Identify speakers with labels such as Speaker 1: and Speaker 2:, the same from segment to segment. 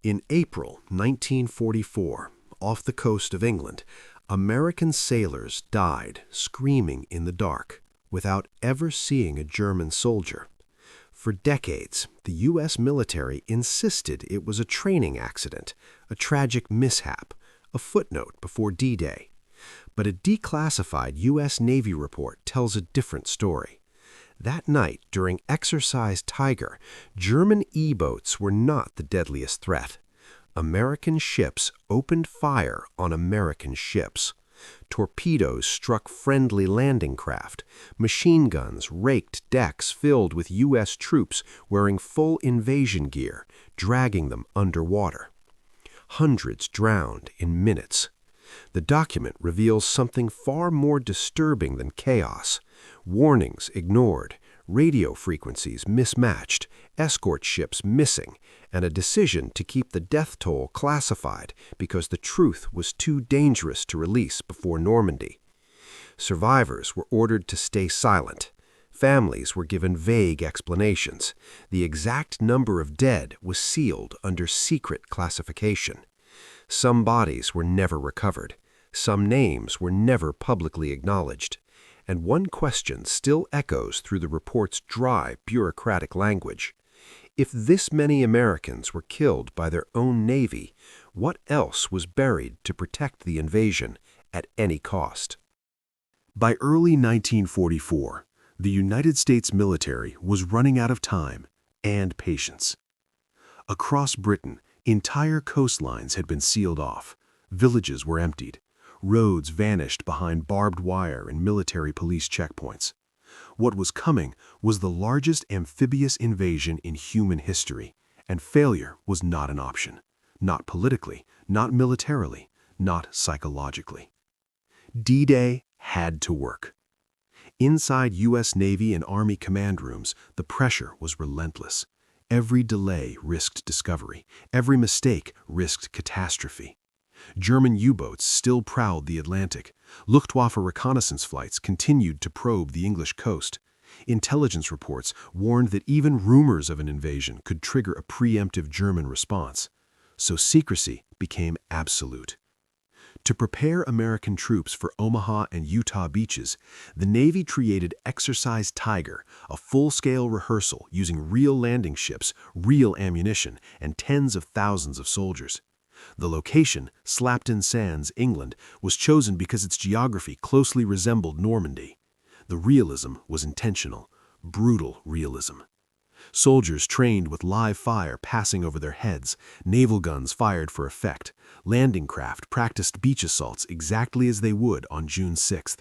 Speaker 1: In April 1944, off the coast of England, American sailors died screaming in the dark without ever seeing a German soldier. For decades, the U.S. military insisted it was a training accident, a tragic mishap, a footnote before D-Day. But a declassified U.S. Navy report tells a different story. That night, during Exercise Tiger, German E-boats were not the deadliest threat. American ships opened fire on American ships. Torpedoes struck friendly landing craft. Machine guns raked decks filled with U.S. troops wearing full invasion gear, dragging them underwater. Hundreds drowned in minutes. The document reveals something far more disturbing than chaos. Warnings ignored, radio frequencies mismatched, escort ships missing, and a decision to keep the death toll classified because the truth was too dangerous to release before Normandy. Survivors were ordered to stay silent. Families were given vague explanations. The exact number of dead was sealed under secret classification. Some bodies were never recovered. Some names were never publicly acknowledged. And one question still echoes through the report's dry, bureaucratic language. If this many Americans were killed by their own Navy, what else was buried to protect the invasion at any cost? By early 1944, the United States military was running out of time and patience. Across Britain, entire coastlines had been sealed off. Villages were emptied. Roads vanished behind barbed wire and military police checkpoints. What was coming was the largest amphibious invasion in human history, and failure was not an option. Not politically, not militarily, not psychologically. D-Day had to work. Inside U.S. Navy and Army command rooms, the pressure was relentless. Every delay risked discovery. Every mistake risked catastrophe. German U-boats still prowled the Atlantic. Luftwaffe reconnaissance flights continued to probe the English coast. Intelligence reports warned that even rumors of an invasion could trigger a preemptive German response. So secrecy became absolute. To prepare American troops for Omaha and Utah beaches, the Navy created Exercise Tiger, a full-scale rehearsal using real landing ships, real ammunition, and tens of thousands of soldiers. The location, Slapton Sands, England, was chosen because its geography closely resembled Normandy. The realism was intentional, brutal realism. Soldiers trained with live fire passing over their heads, naval guns fired for effect, landing craft practiced beach assaults exactly as they would on June 6th.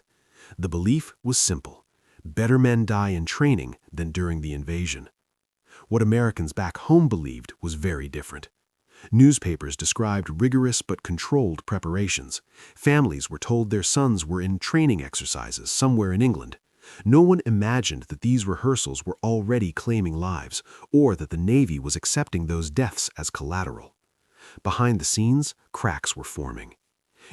Speaker 1: The belief was simple: better men die in training than during the invasion. What Americans back home believed was very different. Newspapers described rigorous but controlled preparations. Families were told their sons were in training exercises somewhere in England. No one imagined that these rehearsals were already claiming lives, or that the Navy was accepting those deaths as collateral. Behind the scenes, cracks were forming.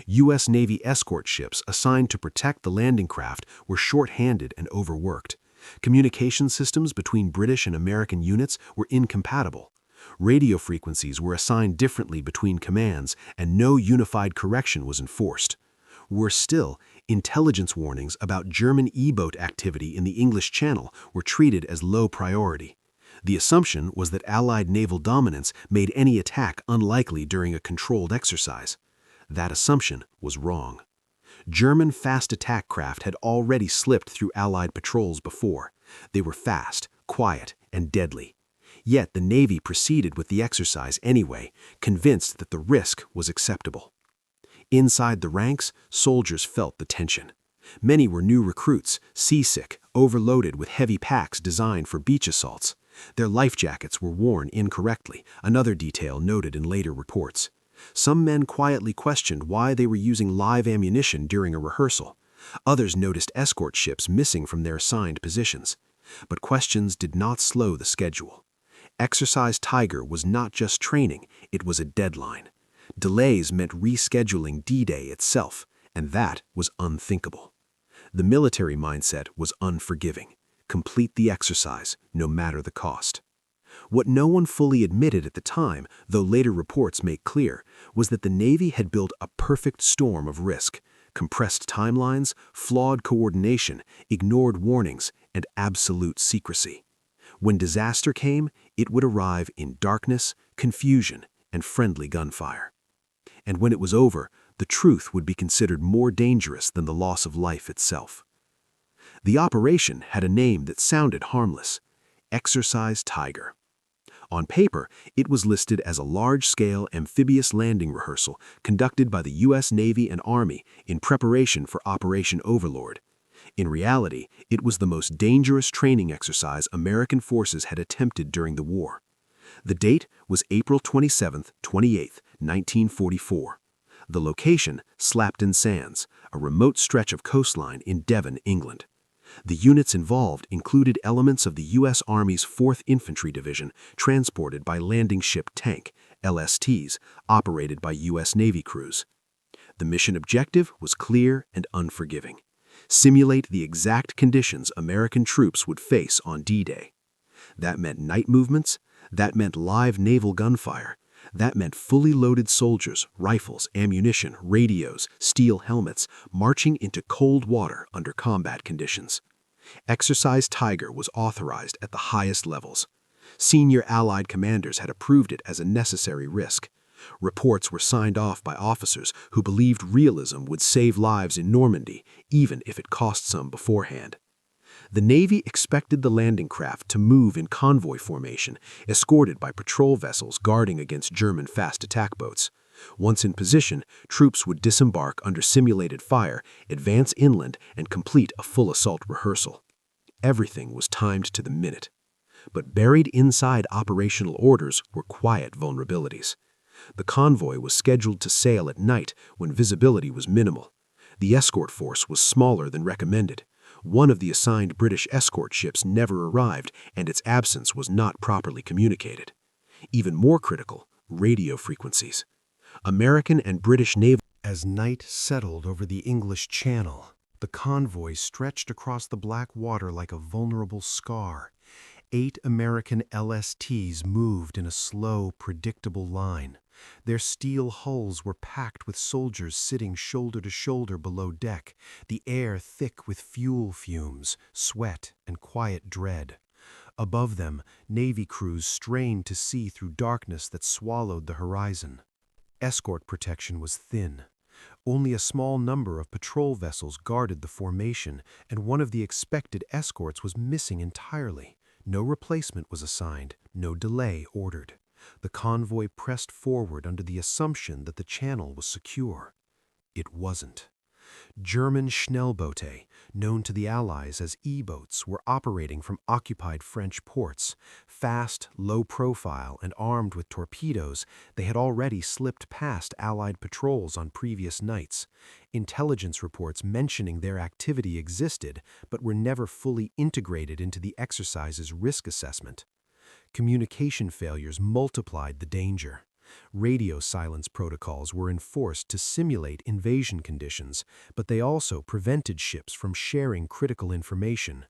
Speaker 1: U.S. Navy escort ships assigned to protect the landing craft were short-handed and overworked. Communication systems between British and American units were incompatible. Radio frequencies were assigned differently between commands, and no unified correction was enforced. Worse still, intelligence warnings about German E-boat activity in the English Channel were treated as low priority. The assumption was that Allied naval dominance made any attack unlikely during a controlled exercise. That assumption was wrong. German fast attack craft had already slipped through Allied patrols before. They were fast, quiet, and deadly. Yet the Navy proceeded with the exercise anyway, convinced that the risk was acceptable. Inside the ranks, soldiers felt the tension. Many were new recruits, seasick, overloaded with heavy packs designed for beach assaults. Their life jackets were worn incorrectly, another detail noted in later reports. Some men quietly questioned why they were using live ammunition during a rehearsal. Others noticed escort ships missing from their assigned positions. But questions did not slow the schedule. Exercise Tiger was not just training, it was a deadline. Delays meant rescheduling D-Day itself, and that was unthinkable. The military mindset was unforgiving. Complete the exercise, no matter the cost. What no one fully admitted at the time, though later reports make clear, was that the Navy had built a perfect storm of risk: compressed timelines, flawed coordination, ignored warnings, and absolute secrecy. When disaster came, it would arrive in darkness, confusion, and friendly gunfire. And when it was over, the truth would be considered more dangerous than the loss of life itself. The operation had a name that sounded harmless: Exercise Tiger. On paper, it was listed as a large-scale amphibious landing rehearsal conducted by the U.S. Navy and Army in preparation for Operation Overlord. In reality, it was the most dangerous training exercise American forces had attempted during the war. The date was April 27, 28, 1944. The location, Slapton Sands, a remote stretch of coastline in Devon, England. The units involved included elements of the U.S. Army's 4th Infantry Division transported by landing ship tank, LSTs, operated by U.S. Navy crews. The mission objective was clear and unforgiving: simulate the exact conditions American troops would face on D-Day. That meant night movements, that meant live naval gunfire, that meant fully loaded soldiers, rifles, ammunition, radios, steel helmets, marching into cold water under combat conditions. Exercise Tiger was authorized at the highest levels. Senior Allied commanders had approved it as a necessary risk. Reports were signed off by officers who believed realism would save lives in Normandy, even if it cost some beforehand. The Navy expected the landing craft to move in convoy formation, escorted by patrol vessels guarding against German fast attack boats. Once in position, troops would disembark under simulated fire, advance inland, and complete a full assault rehearsal. Everything was timed to the minute. But buried inside operational orders were quiet vulnerabilities. The convoy was scheduled to sail at night when visibility was minimal. The escort force was smaller than recommended. One of the assigned British escort ships never arrived, and its absence was not properly communicated. Even more critical, radio frequencies. American and British naval. As night settled over the English Channel, the convoy stretched across the black water like a vulnerable scar. 8 American LSTs moved in a slow, predictable line. Their steel hulls were packed with soldiers sitting shoulder to shoulder below deck, the air thick with fuel fumes, sweat, and quiet dread. Above them, Navy crews strained to see through darkness that swallowed the horizon. Escort protection was thin. Only a small number of patrol vessels guarded the formation, and one of the expected escorts was missing entirely. No replacement was assigned, no delay ordered. The convoy pressed forward under the assumption that the channel was secure. It wasn't. German Schnellboote, known to the Allies as E-boats, were operating from occupied French ports. Fast, low profile, and armed with torpedoes, they had already slipped past Allied patrols on previous nights. Intelligence reports mentioning their activity existed, but were never fully integrated into the exercise's risk assessment. Communication failures multiplied the danger. Radio silence protocols were enforced to simulate invasion conditions, but they also prevented ships from sharing critical information.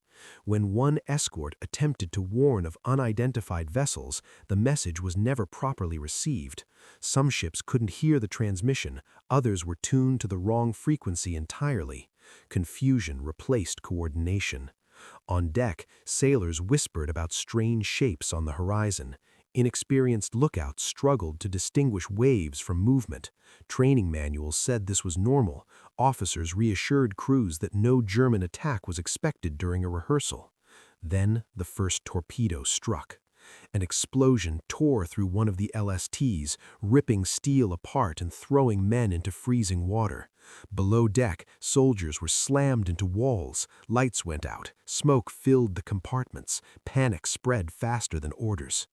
Speaker 1: When one escort attempted to warn of unidentified vessels, the message was never properly received. Some ships couldn't hear the transmission, others were tuned to the wrong frequency entirely. Confusion replaced coordination. On deck, sailors whispered about strange shapes on the horizon. Inexperienced lookouts struggled to distinguish waves from movement. Training manuals said this was normal. Officers reassured crews that no German attack was expected during a rehearsal. Then the first torpedo struck. An explosion tore through one of the LSTs, ripping steel apart and throwing men into freezing water. Below deck, soldiers were slammed into walls. Lights went out. Smoke filled the compartments. Panic spread faster than orders.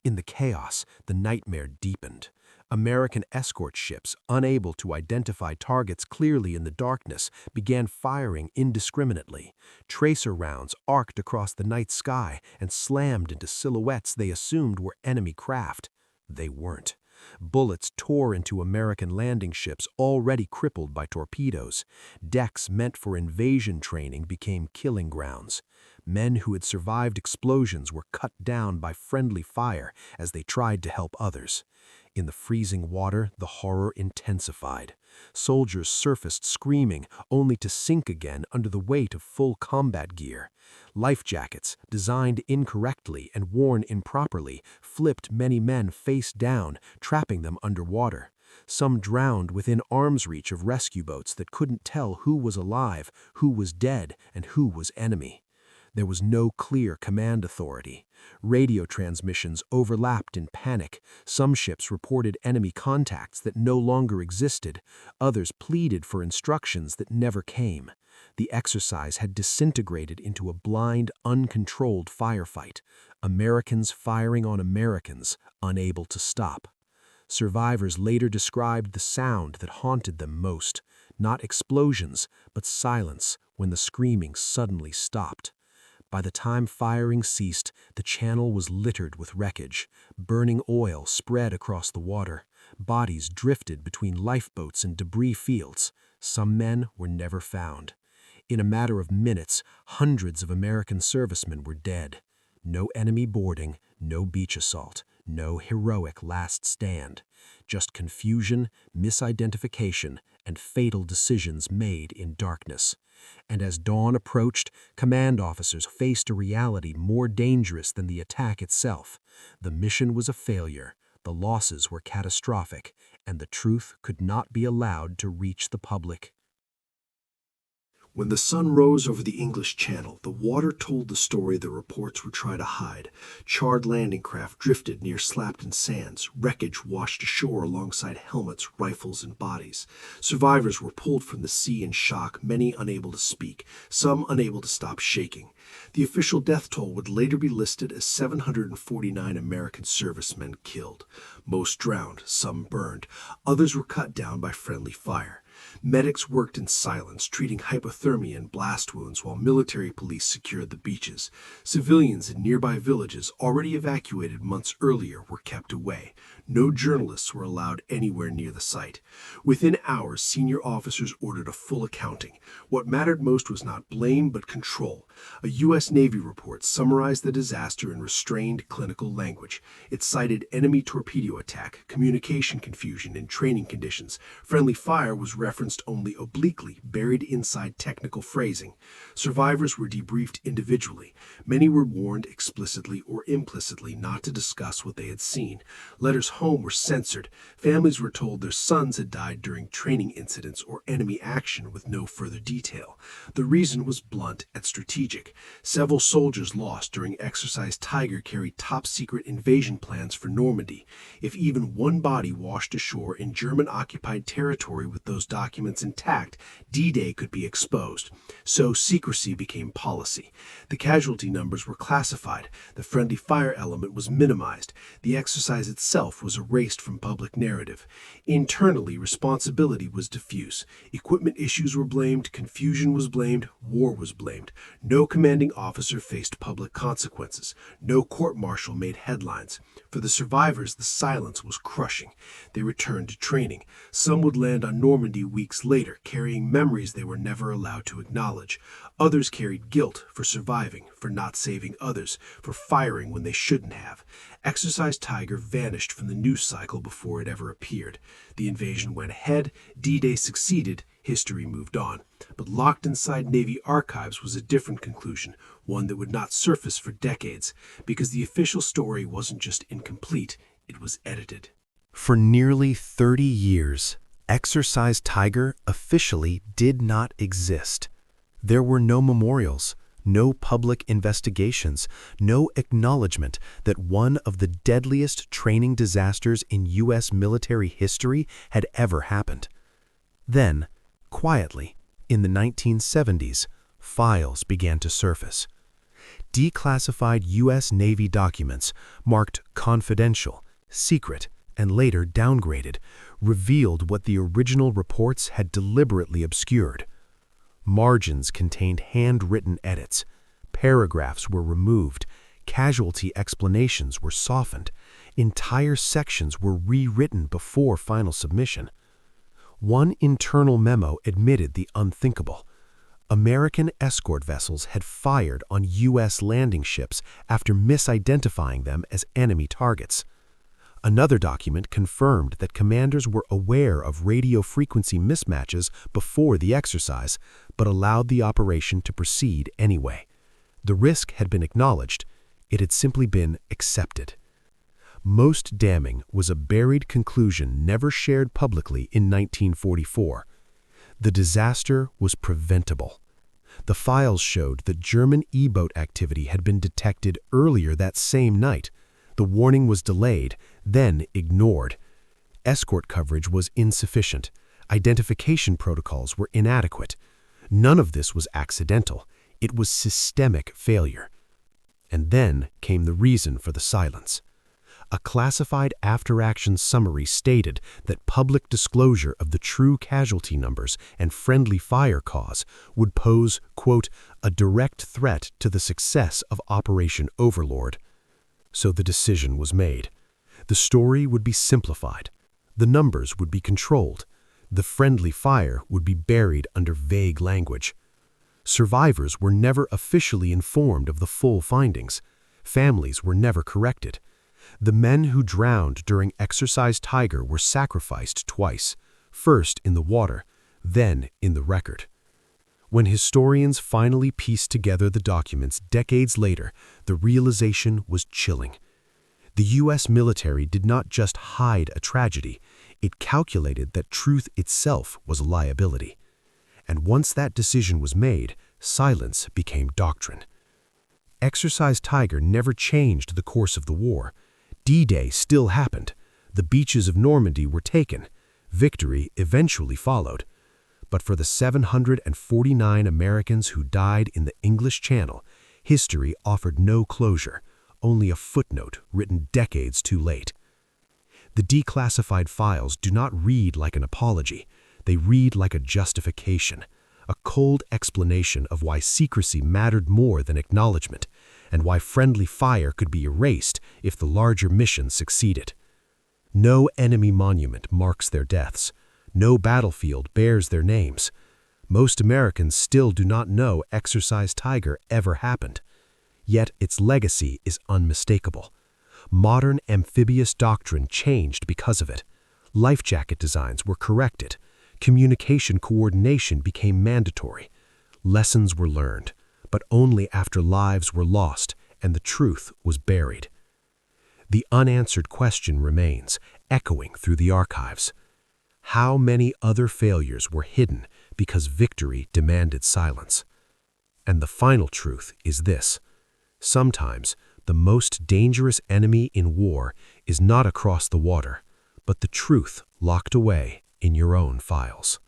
Speaker 1: In the chaos, the nightmare deepened. American escort ships, unable to identify targets clearly in the darkness, began firing indiscriminately. Tracer rounds arced across the night sky and slammed into silhouettes they assumed were enemy craft. They weren't. Bullets tore into American landing ships already crippled by torpedoes. Decks meant for invasion training became killing grounds. Men who had survived explosions were cut down by friendly fire as they tried to help others. In the freezing water, the horror intensified. Soldiers surfaced screaming, only to sink again under the weight of full combat gear. Life jackets, designed incorrectly and worn improperly, flipped many men face down, trapping them underwater. Some drowned within arm's reach of rescue boats that couldn't tell who was alive, who was dead, and who was enemy. There was no clear command authority. Radio transmissions overlapped in panic. Some ships reported enemy contacts that no longer existed. Others pleaded for instructions that never came. The exercise had disintegrated into a blind, uncontrolled firefight. Americans firing on Americans, unable to stop. Survivors later described the sound that haunted them most. Not explosions, but silence when the screaming suddenly stopped. By the time firing ceased, the channel was littered with wreckage. Burning oil spread across the water. Bodies drifted between lifeboats and debris fields. Some men were never found. In a matter of minutes, hundreds of American servicemen were dead. No enemy boarding, no beach assault, no heroic last stand. Just confusion, misidentification, and fatal decisions made in darkness. And as dawn approached, command officers faced a reality more dangerous than the attack itself. The mission was a failure, the losses were catastrophic, and the truth could not be allowed to reach the public.
Speaker 2: When the sun rose over the English Channel, the water told the story the reports would try to hide. Charred landing craft drifted near Slapton Sands. Wreckage washed ashore alongside helmets, rifles, and bodies. Survivors were pulled from the sea in shock, many unable to speak, some unable to stop shaking. The official death toll would later be listed as 749 American servicemen killed. Most drowned, some burned. Others were cut down by friendly fire. Medics worked in silence, treating hypothermia and blast wounds while military police secured the beaches. Civilians in nearby villages, already evacuated months earlier, were kept away. No journalists were allowed anywhere near the site. Within hours, senior officers ordered a full accounting. What mattered most was not blame, but control. A U.S. Navy report summarized the disaster in restrained clinical language. It cited enemy torpedo attack, communication confusion, and training conditions. Friendly fire was referenced only obliquely, buried inside technical phrasing. Survivors were debriefed individually. Many were warned explicitly or implicitly not to discuss what they had seen. Letters home were censored. Families were told their sons had died during training incidents or enemy action with no further detail. The reason was blunt and strategic. Several soldiers lost during Exercise Tiger carried top-secret invasion plans for Normandy. If even one body washed ashore in German-occupied territory with those documents intact, D-Day could be exposed. So secrecy became policy. The casualty numbers were classified. The friendly fire element was minimized. The exercise itself was erased from public narrative. Internally, responsibility was diffuse. Equipment issues were blamed, confusion was blamed, war was blamed. No commanding officer faced public consequences. No court-martial made headlines. For the survivors, the silence was crushing. They returned to training. Some would land on Normandy weeks later, carrying memories they were never allowed to acknowledge. Others carried guilt for surviving, for not saving others, for firing when they shouldn't have. Exercise Tiger vanished from the news cycle before it ever appeared. The invasion went ahead, D-Day succeeded, history moved on. But locked inside Navy archives was a different conclusion, one that would not surface for decades, because the official story wasn't just incomplete, it was edited.
Speaker 1: For nearly 30 years, Exercise Tiger officially did not exist. There were no memorials, no public investigations, no acknowledgement that one of the deadliest training disasters in U.S. military history had ever happened. Then, quietly, in the 1970s, files began to surface. Declassified U.S. Navy documents, marked confidential, secret, and later downgraded, revealed what the original reports had deliberately obscured. Margins contained handwritten edits, paragraphs were removed, casualty explanations were softened, entire sections were rewritten before final submission. One internal memo admitted the unthinkable. American escort vessels had fired on U.S. landing ships after misidentifying them as enemy targets. Another document confirmed that commanders were aware of radio frequency mismatches before the exercise, but allowed the operation to proceed anyway. The risk had been acknowledged. It had simply been accepted. Most damning was a buried conclusion never shared publicly in 1944. The disaster was preventable. The files showed that German E-boat activity had been detected earlier that same night. The warning was delayed, then ignored. Escort coverage was insufficient. Identification protocols were inadequate. None of this was accidental. It was systemic failure. And then came the reason for the silence. A classified after-action summary stated that public disclosure of the true casualty numbers and friendly fire cause would pose, quote, a direct threat to the success of Operation Overlord. So the decision was made. The story would be simplified. The numbers would be controlled. The friendly fire would be buried under vague language. Survivors were never officially informed of the full findings. Families were never corrected. The men who drowned during Exercise Tiger were sacrificed twice, first in the water, then in the record. When historians finally pieced together the documents decades later, the realization was chilling. The U.S. military did not just hide a tragedy, it calculated that truth itself was a liability. And once that decision was made, silence became doctrine. Exercise Tiger never changed the course of the war. D-Day still happened. The beaches of Normandy were taken. Victory eventually followed. But for the 749 Americans who died in the English Channel, history offered no closure, only a footnote written decades too late. The declassified files do not read like an apology. They read like a justification, a cold explanation of why secrecy mattered more than acknowledgement, and why friendly fire could be erased if the larger mission succeeded. No enemy monument marks their deaths. No battlefield bears their names. Most Americans still do not know Exercise Tiger ever happened. Yet its legacy is unmistakable. Modern amphibious doctrine changed because of it. Life jacket designs were corrected. Communication coordination became mandatory. Lessons were learned, but only after lives were lost and the truth was buried. The unanswered question remains, echoing through the archives. How many other failures were hidden because victory demanded silence? And the final truth is this: sometimes the most dangerous enemy in war is not across the water, but the truth locked away in your own files.